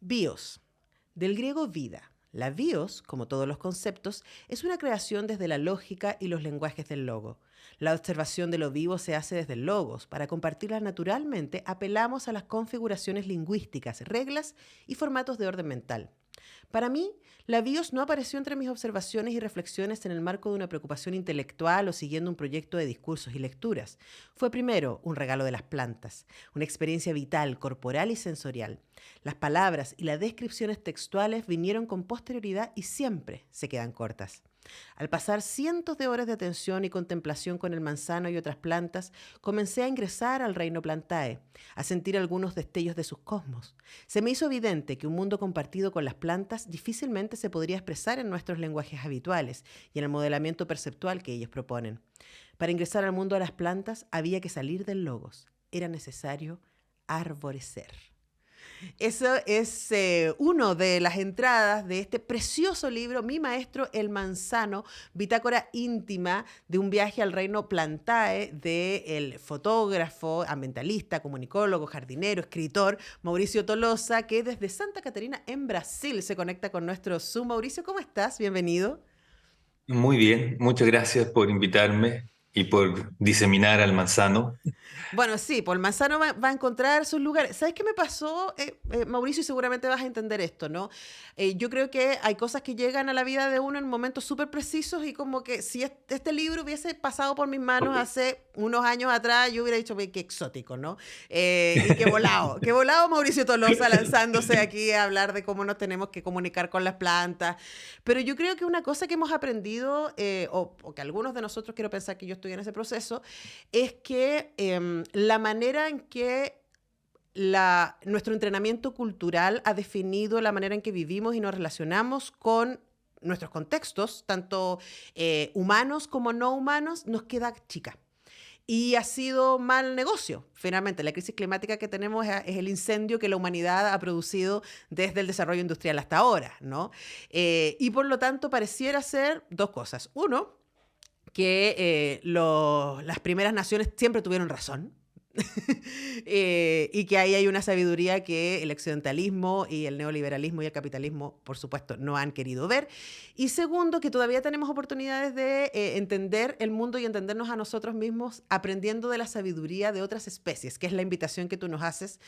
Bios, del griego vida. La bios, como todos los conceptos, es una creación desde la lógica y los lenguajes del logo. La observación de lo vivo se hace desde el logos. Para compartirla naturalmente, apelamos a las configuraciones lingüísticas, reglas y formatos de orden mental. Para mí, la BIOS no apareció entre mis observaciones y reflexiones en el marco de una preocupación intelectual o siguiendo un proyecto de discursos y lecturas. Fue primero un regalo de las plantas, una experiencia vital, corporal y sensorial. Las palabras y las descripciones textuales vinieron con posterioridad y siempre se quedan cortas. Al pasar cientos de horas de atención y contemplación con el manzano y otras plantas, comencé a ingresar al reino Plantae, a sentir algunos destellos de sus cosmos. Se me hizo evidente que un mundo compartido con las plantas difícilmente se podría expresar en nuestros lenguajes habituales y en el modelamiento perceptual que ellos proponen. Para ingresar al mundo de las plantas había que salir del logos. Era necesario arborecer. Eso es uno de las entradas de este precioso libro, Mi Maestro el Manzano, bitácora íntima de un viaje al reino Plantae del fotógrafo, ambientalista, comunicólogo, jardinero, escritor Mauricio Tolosa, que desde Santa Catarina en Brasil se conecta con nuestro Zoom. Mauricio, ¿cómo estás? Bienvenido. Muy bien, muchas gracias por invitarme y por diseminar al manzano. Bueno, sí, Paul Manzano va a encontrar sus lugares. ¿Sabes qué me pasó, Mauricio? Y seguramente vas a entender esto, ¿no? Yo creo que hay cosas que llegan a la vida de uno en momentos súper precisos y como que si este libro hubiese pasado por mis manos hace unos años atrás, yo hubiera dicho, qué exótico, ¿no? Y qué volado Mauricio Tolosa lanzándose aquí a hablar de cómo nos tenemos que comunicar con las plantas. Pero yo creo que una cosa que hemos aprendido, o que algunos de nosotros, quiero pensar que yo estoy en ese proceso, es que la manera en que nuestro entrenamiento cultural ha definido la manera en que vivimos y nos relacionamos con nuestros contextos, tanto humanos como no humanos, nos queda chica. Y ha sido mal negocio, finalmente. La crisis climática que tenemos es el incendio que la humanidad ha producido desde el desarrollo industrial hasta ahora, ¿no? Y por lo tanto pareciera ser dos cosas. Uno, que las primeras naciones siempre tuvieron razón. Y que ahí hay una sabiduría que el occidentalismo y el neoliberalismo y el capitalismo, por supuesto, no han querido ver. Y segundo, que todavía tenemos oportunidades de entender el mundo y entendernos a nosotros mismos aprendiendo de la sabiduría de otras especies, que es la invitación que tú nos haces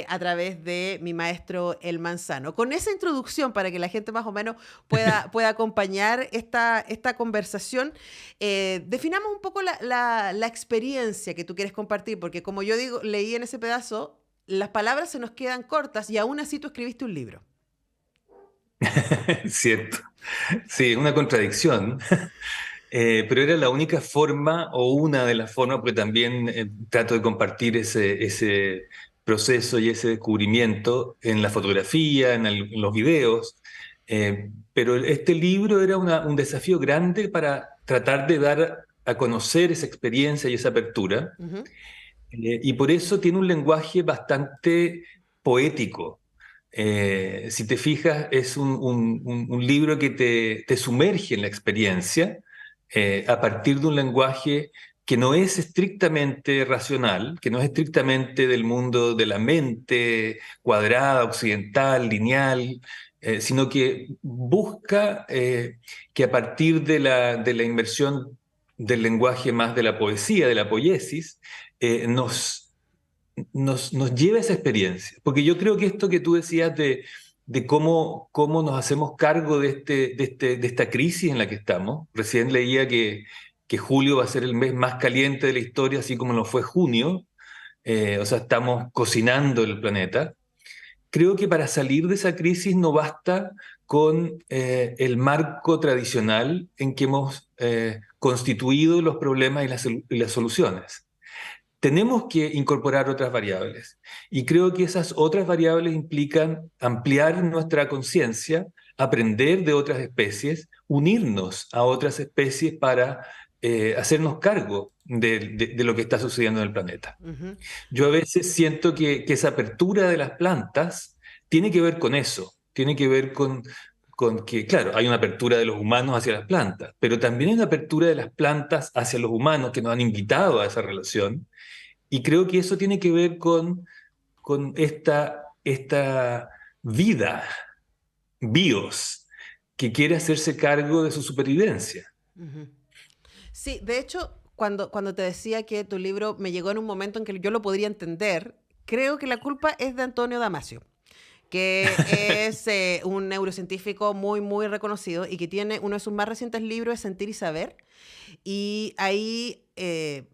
a través de Mi Maestro el Manzano. Con esa introducción, para que la gente más o menos pueda acompañar esta conversación, definamos un poco la experiencia que tú quieres compartir, porque como yo digo, leí en ese pedazo, las palabras se nos quedan cortas y aún así tú escribiste un libro. Cierto, sí, una contradicción, pero era la única forma o una de las formas, porque también trato de compartir ese proceso y ese descubrimiento en la fotografía, en los videos, pero este libro era un desafío grande para tratar de dar a conocer esa experiencia y esa apertura. Ujú. Y por eso tiene un lenguaje bastante poético. Si te fijas, es un libro que te sumerge en la experiencia a partir de un lenguaje que no es estrictamente racional, que no es estrictamente del mundo de la mente cuadrada, occidental, lineal, sino que busca que a partir de la inmersión del lenguaje más de la poesía, de la poiesis, nos lleva a esa experiencia. Porque yo creo que esto que tú decías de cómo nos hacemos cargo de esta crisis en la que estamos, recién leía que julio va a ser el mes más caliente de la historia, así como lo fue junio, o sea, estamos cocinando el planeta. Creo que para salir de esa crisis no basta con el marco tradicional en que hemos constituido los problemas y las soluciones. Tenemos que incorporar otras variables. Y creo que esas otras variables implican ampliar nuestra conciencia, aprender de otras especies, unirnos a otras especies para hacernos cargo de lo que está sucediendo en el planeta. Ujú. Yo a veces siento que esa apertura de las plantas tiene que ver con eso, tiene que ver con que, claro, hay una apertura de los humanos hacia las plantas, pero también hay una apertura de las plantas hacia los humanos que nos han invitado a esa relación. Y creo que eso tiene que ver con esta vida, bios, que quiere hacerse cargo de su supervivencia. Ujú. Sí, de hecho, cuando te decía que tu libro me llegó en un momento en que yo lo podría entender, creo que la culpa es de Antonio Damasio, que es un neurocientífico muy, muy reconocido y que tiene uno de sus más recientes libros, es Sentir y Saber. Y ahí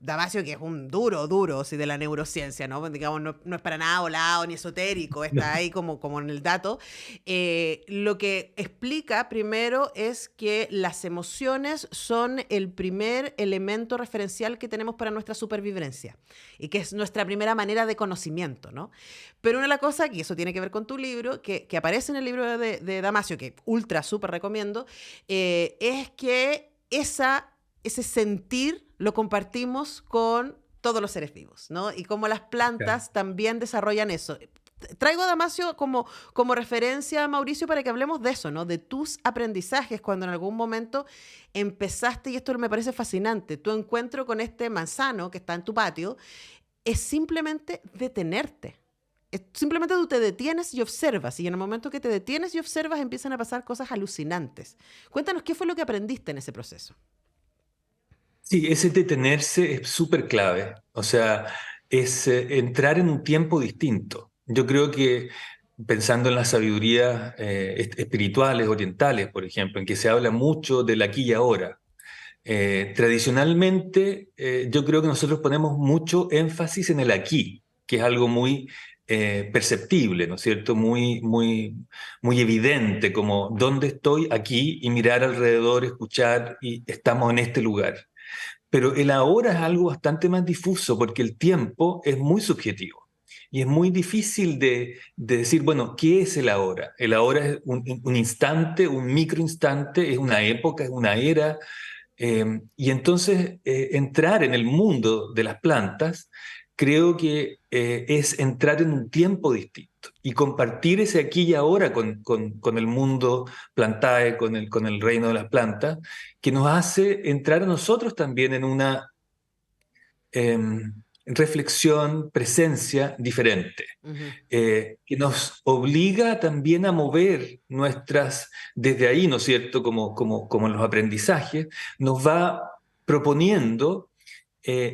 Damasio, que es un duro, duro, sí, de la neurociencia, ¿no? Digamos, no, no es para nada volado ni esotérico, está ahí como en el dato. Lo que explica primero es que las emociones son el primer elemento referencial que tenemos para nuestra supervivencia y que es nuestra primera manera de conocimiento, ¿no? Pero una de las cosas, y eso tiene que ver con tu libro, que aparece en el libro de Damasio, que ultra, súper recomiendo, es que ese sentir lo compartimos con todos los seres vivos, ¿no? Y como las Claro. plantas también desarrollan eso. Traigo a Damasio como referencia, Mauricio, para que hablemos de eso, ¿no? De tus aprendizajes cuando en algún momento empezaste, y esto me parece fascinante, tu encuentro con este manzano que está en tu patio, es simplemente detenerte. Simplemente tú te detienes y observas, y en el momento que te detienes y observas empiezan a pasar cosas alucinantes. Cuéntanos qué fue lo que aprendiste en ese proceso. Sí, ese detenerse es súper clave. O sea, es entrar en un tiempo distinto. Yo creo que pensando en las sabidurías espirituales orientales, por ejemplo, en que se habla mucho del aquí y ahora. Tradicionalmente, yo creo que nosotros ponemos mucho énfasis en el aquí, que es algo muy perceptible, ¿no es cierto? Muy, muy, muy evidente, como dónde estoy aquí y mirar alrededor, escuchar y estamos en este lugar. Pero el ahora es algo bastante más difuso porque el tiempo es muy subjetivo. Y es muy difícil de decir, bueno, ¿qué es el ahora? El ahora es un instante, un microinstante, es una época, es una era, y entonces entrar en el mundo de las plantas creo que es entrar en un tiempo distinto y compartir ese aquí y ahora con el mundo plantae, con el reino de las plantas, que nos hace entrar a nosotros también en una reflexión, presencia diferente, Ujú, que nos obliga también a mover nuestras, desde ahí, ¿no es cierto?, como en los aprendizajes, nos va proponiendo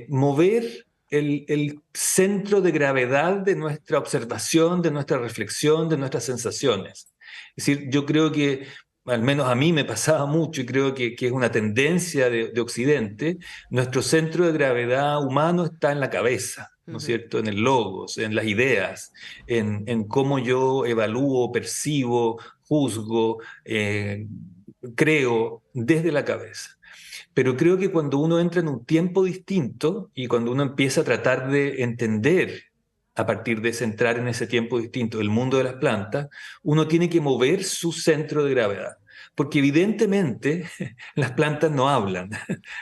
mover el centro de gravedad de nuestra observación, de nuestra reflexión, de nuestras sensaciones. Es decir, yo creo que, al menos a mí me pasaba mucho y creo que es una tendencia de Occidente, nuestro centro de gravedad humano está en la cabeza, ¿no es ujú. cierto? En el logos, en las ideas, en cómo yo evalúo, percibo, juzgo, creo desde la cabeza. Pero creo que cuando uno entra en un tiempo distinto y cuando uno empieza a tratar de entender a partir de centrar en ese tiempo distinto el mundo de las plantas, uno tiene que mover su centro de gravedad. Porque evidentemente las plantas no hablan,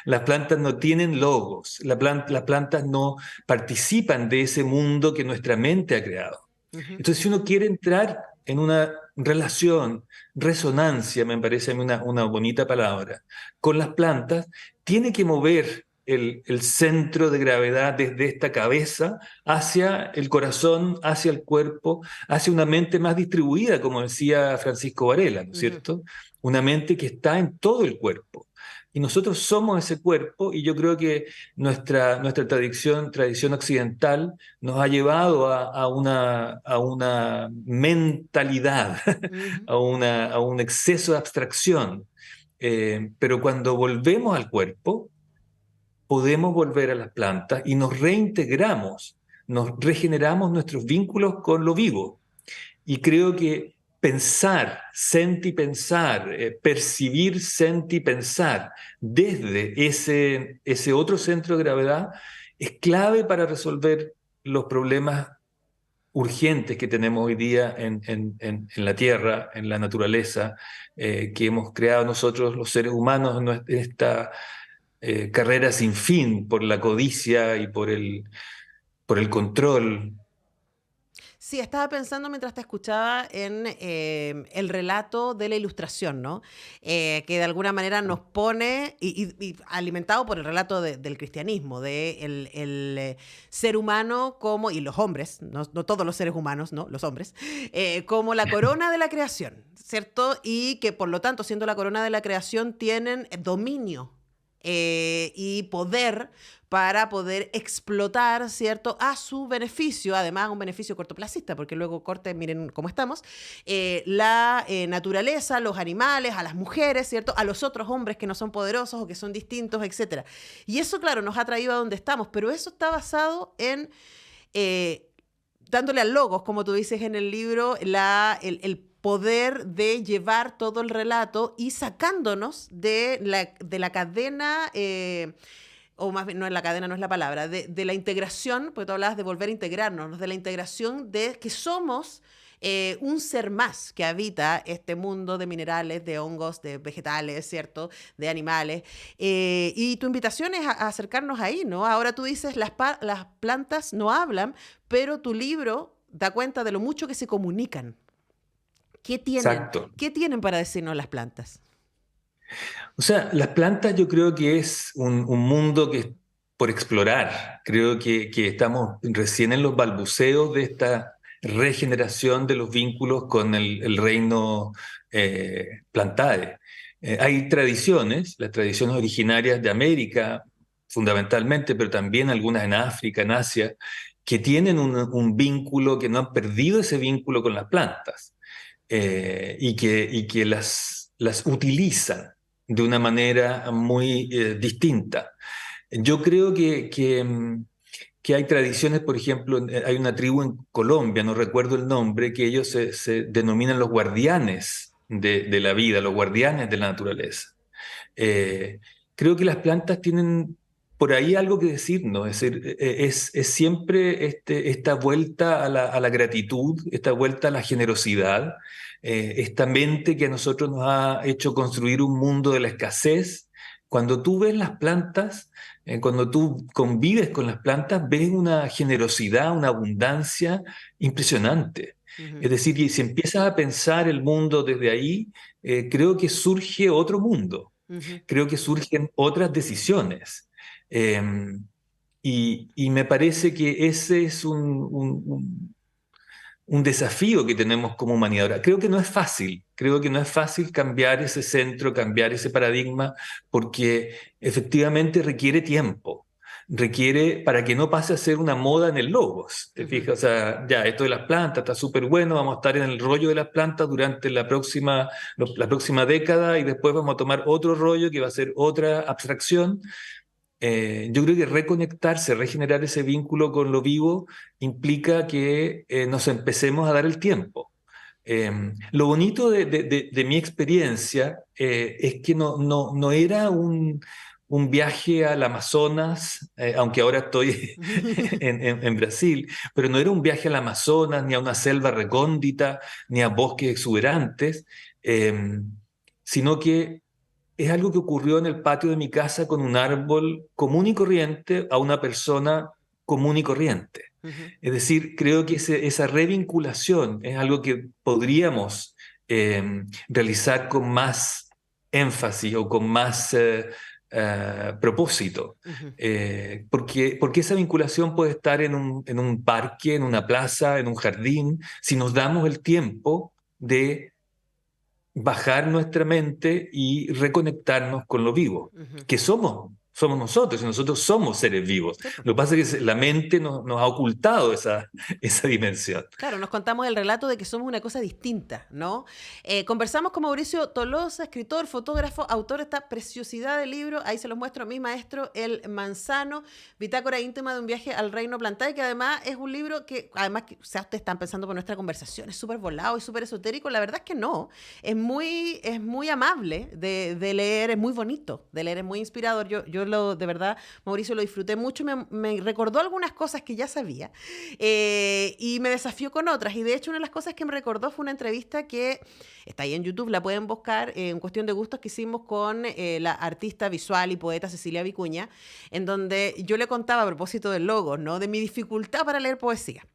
las plantas no tienen logos, las plantas no participan de ese mundo que nuestra mente ha creado. Ujú. Entonces, si uno quiere entrar en una relación, resonancia, me parece a mí una bonita palabra, con las plantas, tiene que mover el centro de gravedad desde esta cabeza hacia el corazón, hacia el cuerpo, hacia una mente más distribuida, como decía Francisco Varela, ¿no es Ujú. cierto? Una mente que está en todo el cuerpo. Y nosotros somos ese cuerpo y yo creo que nuestra tradición occidental nos ha llevado a una mentalidad, Ujú. a un exceso de abstracción. Pero cuando volvemos al cuerpo, podemos volver a las plantas y nos reintegramos, nos regeneramos nuestros vínculos con lo vivo. Y creo que pensar, sentipensar, percibir, sentipensar desde ese otro centro de gravedad es clave para resolver los problemas urgentes que tenemos hoy día en la Tierra, en la naturaleza, que hemos creado nosotros los seres humanos en esta carrera sin fin por la codicia y por el control. Sí, estaba pensando mientras te escuchaba en el relato de la Ilustración, ¿no? Que de alguna manera nos pone, y alimentado por el relato del cristianismo, de el ser humano como, y los hombres, no todos los seres humanos, ¿no? Los hombres, como la corona de la creación, ¿cierto? Y que por lo tanto, siendo la corona de la creación, tienen dominio y poder para poder explotar, ¿cierto?, a su beneficio, además un beneficio cortoplacista, porque luego corte, miren cómo estamos, la naturaleza, los animales, a las mujeres, ¿cierto?, a los otros hombres que no son poderosos o que son distintos, etcétera. Y eso, claro, nos ha traído a donde estamos, pero eso está basado en dándole al logos, como tú dices en el libro, el poder de llevar todo el relato y sacándonos de la cadena, o más bien, no es la cadena, no es la palabra, de la integración, porque tú hablabas de volver a integrarnos, de la integración de que somos un ser más que habita este mundo de minerales, de hongos, de vegetales, ¿cierto?, de animales. Y tu invitación es a acercarnos ahí, ¿no? Ahora tú dices, las plantas no hablan, pero tu libro da cuenta de lo mucho que se comunican. ¿Qué tienen? Exacto. ¿Qué tienen para decirnos las plantas? O sea, las plantas yo creo que es un mundo que es por explorar. Creo que estamos recién en los balbuceos de esta regeneración de los vínculos con el reino Plantae. Hay tradiciones, las tradiciones originarias de América, fundamentalmente, pero también algunas en África, en Asia, que tienen un vínculo, que no han perdido ese vínculo con las plantas y que las utilizan de una manera muy distinta. Yo creo que hay tradiciones, por ejemplo, hay una tribu en Colombia, no recuerdo el nombre, que ellos se denominan los guardianes de la vida, los guardianes de la naturaleza. Eh, Creo que las plantas tienen por ahí algo que decirnos, es decir, es siempre esta vuelta a la gratitud, esta vuelta a la generosidad, esta mente que a nosotros nos ha hecho construir un mundo de la escasez. Cuando tú ves las plantas, cuando tú convives con las plantas, ves una generosidad, una abundancia impresionante. Ujú, Es decir, y si empiezas a pensar el mundo desde ahí, creo que surge otro mundo, ujú. creo que surgen otras decisiones. Eh, y me parece que ese es un desafío que tenemos como humanidad. Ahora, creo que no es fácil cambiar ese centro, cambiar ese paradigma, porque efectivamente requiere tiempo. Requiere para que no pase a ser una moda en el logos. ¿Te Ujú. fijas? O sea, ya, esto de las plantas está súper bueno, vamos a estar en el rollo de las plantas durante la próxima década y después vamos a tomar otro rollo que va a ser otra abstracción. Yo creo que reconectarse, regenerar ese vínculo con lo vivo implica que nos empecemos a dar el tiempo. Lo bonito de mi experiencia es que no era un viaje al Amazonas, aunque ahora estoy en Brasil, pero no era un viaje al Amazonas, ni a una selva recóndita, ni a bosques exuberantes, eh, sino que es algo que ocurrió en el patio de mi casa con un árbol común y corriente a una persona común y corriente. Ujú. Es decir, creo que esa revinculación es algo que podríamos realizar con más énfasis o con más propósito. Ujú. Porque esa vinculación puede estar en un parque, en una plaza, en un jardín, si nos damos el tiempo de bajar nuestra mente y reconectarnos con lo vivo, Ujú. que somos nosotros, y nosotros somos seres vivos. Sí, po. Lo que pasa es que la mente nos ha ocultado esa dimensión. Claro, nos contamos el relato de que somos una cosa distinta, ¿no? Conversamos con Mauricio Tolosa, escritor, fotógrafo, autor de esta preciosidad de libro. Ahí se los muestro a mi maestro, El Manzano, Bitácora íntima de un viaje al reino Plantae, que además es un libro que, además, o sea, ustedes están pensando por nuestra conversación, es súper volado y súper esotérico. La verdad es que no. Es muy amable de leer, es muy bonito de leer, es muy inspirador. De verdad, Mauricio, lo disfruté mucho, me recordó algunas cosas que ya sabía y me desafió con otras. Y de hecho, una de las cosas que me recordó fue una entrevista que está ahí en YouTube, la pueden buscar, en cuestión de gustos que hicimos con la artista visual y poeta Cecilia Vicuña, en donde yo le contaba a propósito del logo, ¿no?, de mi dificultad para leer poesía.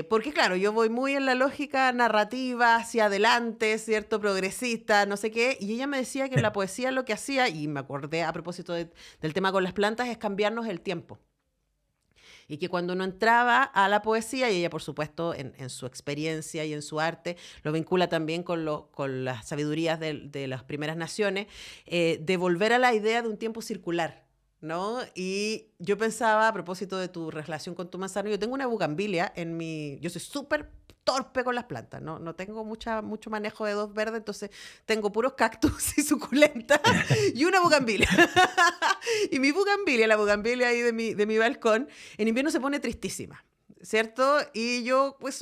Porque claro, yo voy muy en la lógica narrativa, hacia adelante, ¿cierto? Progresista, no sé qué. Y ella me decía que en la poesía lo que hacía, y me acordé a propósito del tema con las plantas, es cambiarnos el tiempo. Y que cuando uno entraba a la poesía, y ella por supuesto en su experiencia y en su arte, lo vincula también con las sabidurías de las primeras naciones, de volver a la idea de un tiempo circular, ¿no? Y yo pensaba, a propósito de tu relación con tu manzano, yo tengo una bugambilia en mi... Yo soy súper torpe con las plantas, ¿no? No tengo mucho manejo de dos verdes, entonces tengo puros cactus y suculentas y una bugambilia. Y mi bugambilia, la bugambilia ahí de mi balcón, en invierno se pone tristísima, ¿cierto? Y yo pues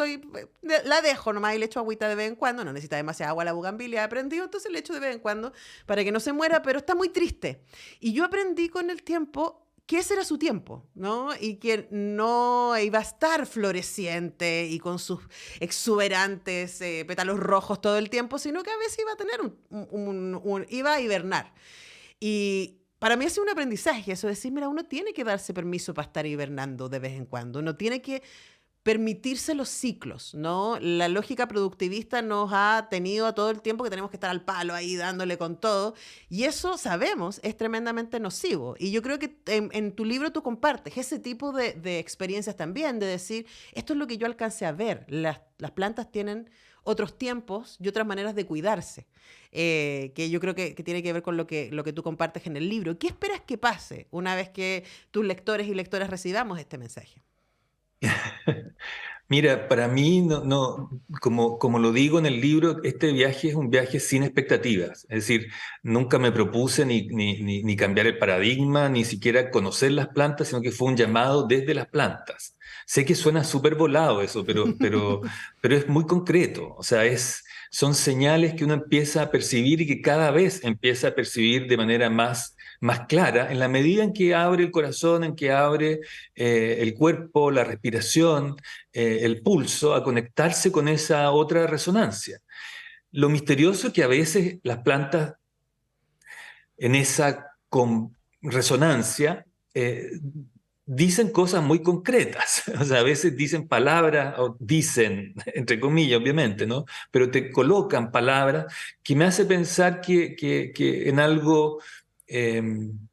la dejo nomás y le echo agüita de vez en cuando, no necesita demasiada agua la bugambilia, he aprendido, entonces le echo de vez en cuando para que no se muera, pero está muy triste. Y yo aprendí con el tiempo que ese era su tiempo, ¿no? Y que no iba a estar floreciente y con sus exuberantes pétalos rojos todo el tiempo, sino que a veces iba a tener iba a hibernar. Y para mí ha sido un aprendizaje eso de decir, mira, uno tiene que darse permiso para estar hibernando de vez en cuando, uno tiene que permitirse los ciclos, ¿no? La lógica productivista nos ha tenido a todo el tiempo que tenemos que estar al palo ahí dándole con todo, y eso sabemos es tremendamente nocivo. Y yo creo que en tu libro tú compartes ese tipo de experiencias también, de decir, esto es lo que yo alcancé a ver, las plantas tienen otros tiempos y otras maneras de cuidarse, que yo creo que tiene que ver con lo que tú compartes en el libro. ¿Qué esperas que pase una vez que tus lectores y lectoras recibamos este mensaje? Mira, para mí, como lo digo en el libro, este viaje es un viaje sin expectativas. Es decir, nunca me propuse ni cambiar el paradigma, ni siquiera conocer las plantas, sino que fue un llamado desde las plantas. Sé que suena súper volado eso, pero es muy concreto. O sea, son señales que uno empieza a percibir y que cada vez empieza a percibir de manera más clara, en la medida en que abre el corazón, en que abre el cuerpo, la respiración, el pulso, a conectarse con esa otra resonancia. Lo misterioso es que a veces las plantas en esa resonancia dicen cosas muy concretas, o sea, a veces dicen palabras, o dicen, entre comillas, obviamente, ¿no? Pero te colocan palabras que me hace pensar que en algo, en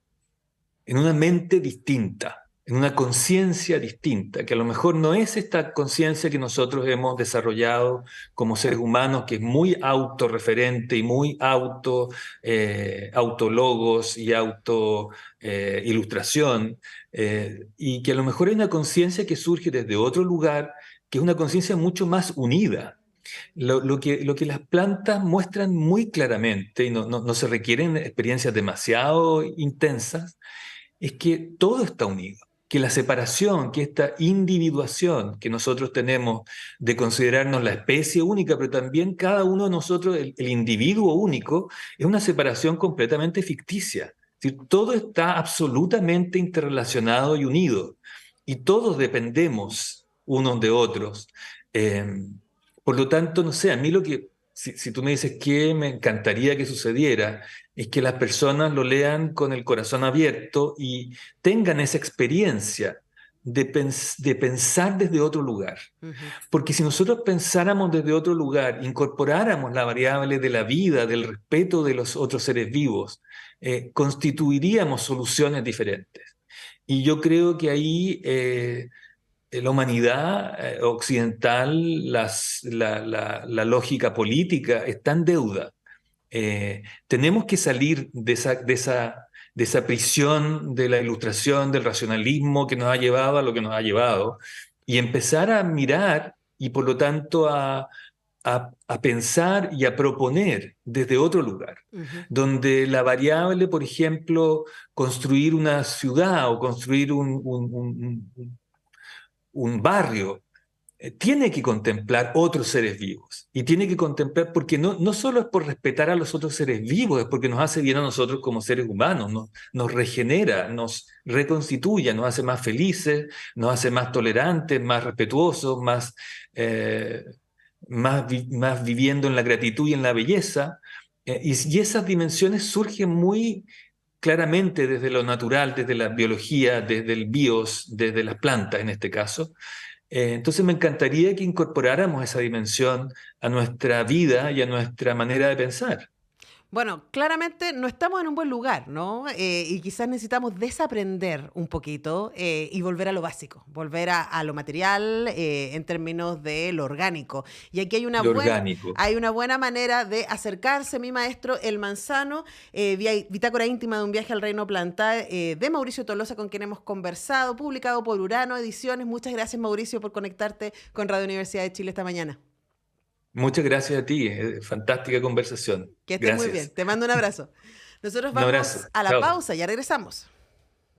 una mente distinta, en una conciencia distinta, que a lo mejor no es esta conciencia que nosotros hemos desarrollado como seres humanos, que es muy autorreferente y muy autologos y ilustración, y que a lo mejor hay una conciencia que surge desde otro lugar, que es una conciencia mucho más unida. Lo que las plantas muestran muy claramente, y no se requieren experiencias demasiado intensas, es que todo está unido, que la separación, que esta individuación que nosotros tenemos de considerarnos la especie única, pero también cada uno de nosotros, el individuo único, es una separación completamente ficticia. Es decir, todo está absolutamente interrelacionado y unido, y todos dependemos unos de otros. Eh, por lo tanto, no sé, a mí si tú me dices que me encantaría que sucediera, es que las personas lo lean con el corazón abierto y tengan esa experiencia de pensar desde otro lugar. Ujú. Porque si nosotros pensáramos desde otro lugar, incorporáramos la variable de la vida, del respeto de los otros seres vivos, constituiríamos soluciones diferentes. Y yo creo que ahí la humanidad occidental, la lógica política está en deuda. Tenemos que salir de esa prisión de la ilustración, del racionalismo que nos ha llevado a lo que nos ha llevado, y empezar a mirar y por lo tanto a pensar y a proponer desde otro lugar, Ujú. donde la variable, por ejemplo, construir una ciudad o construir un barrio, tiene que contemplar otros seres vivos y tiene que contemplar, porque no solo es por respetar a los otros seres vivos, es porque nos hace bien a nosotros como seres humanos, nos regenera, nos reconstituye, nos hace más felices, nos hace más tolerantes, más respetuosos, más viviendo en la gratitud y en la belleza. Y esas dimensiones surgen muy claramente desde lo natural, desde la biología, desde el bios, desde las plantas en este caso, Entonces me encantaría que incorporáramos esa dimensión a nuestra vida y a nuestra manera de pensar. Bueno, claramente no estamos en un buen lugar, ¿no? Y quizás necesitamos desaprender un poquito y volver a lo básico, volver a lo material en términos de lo orgánico. Y aquí Lo orgánico. hay una buena manera de acercarse, mi maestro, el manzano, bitácora íntima de un viaje al reino plantá de Mauricio Tolosa, con quien hemos conversado, publicado por Urano Ediciones. Muchas gracias, Mauricio, por conectarte con Radio Universidad de Chile esta mañana. Muchas gracias a ti, fantástica conversación. Que estés muy bien. Gracias. Te mando un abrazo. Nosotros Un abrazo. vamos a la Chao. pausa, ya regresamos.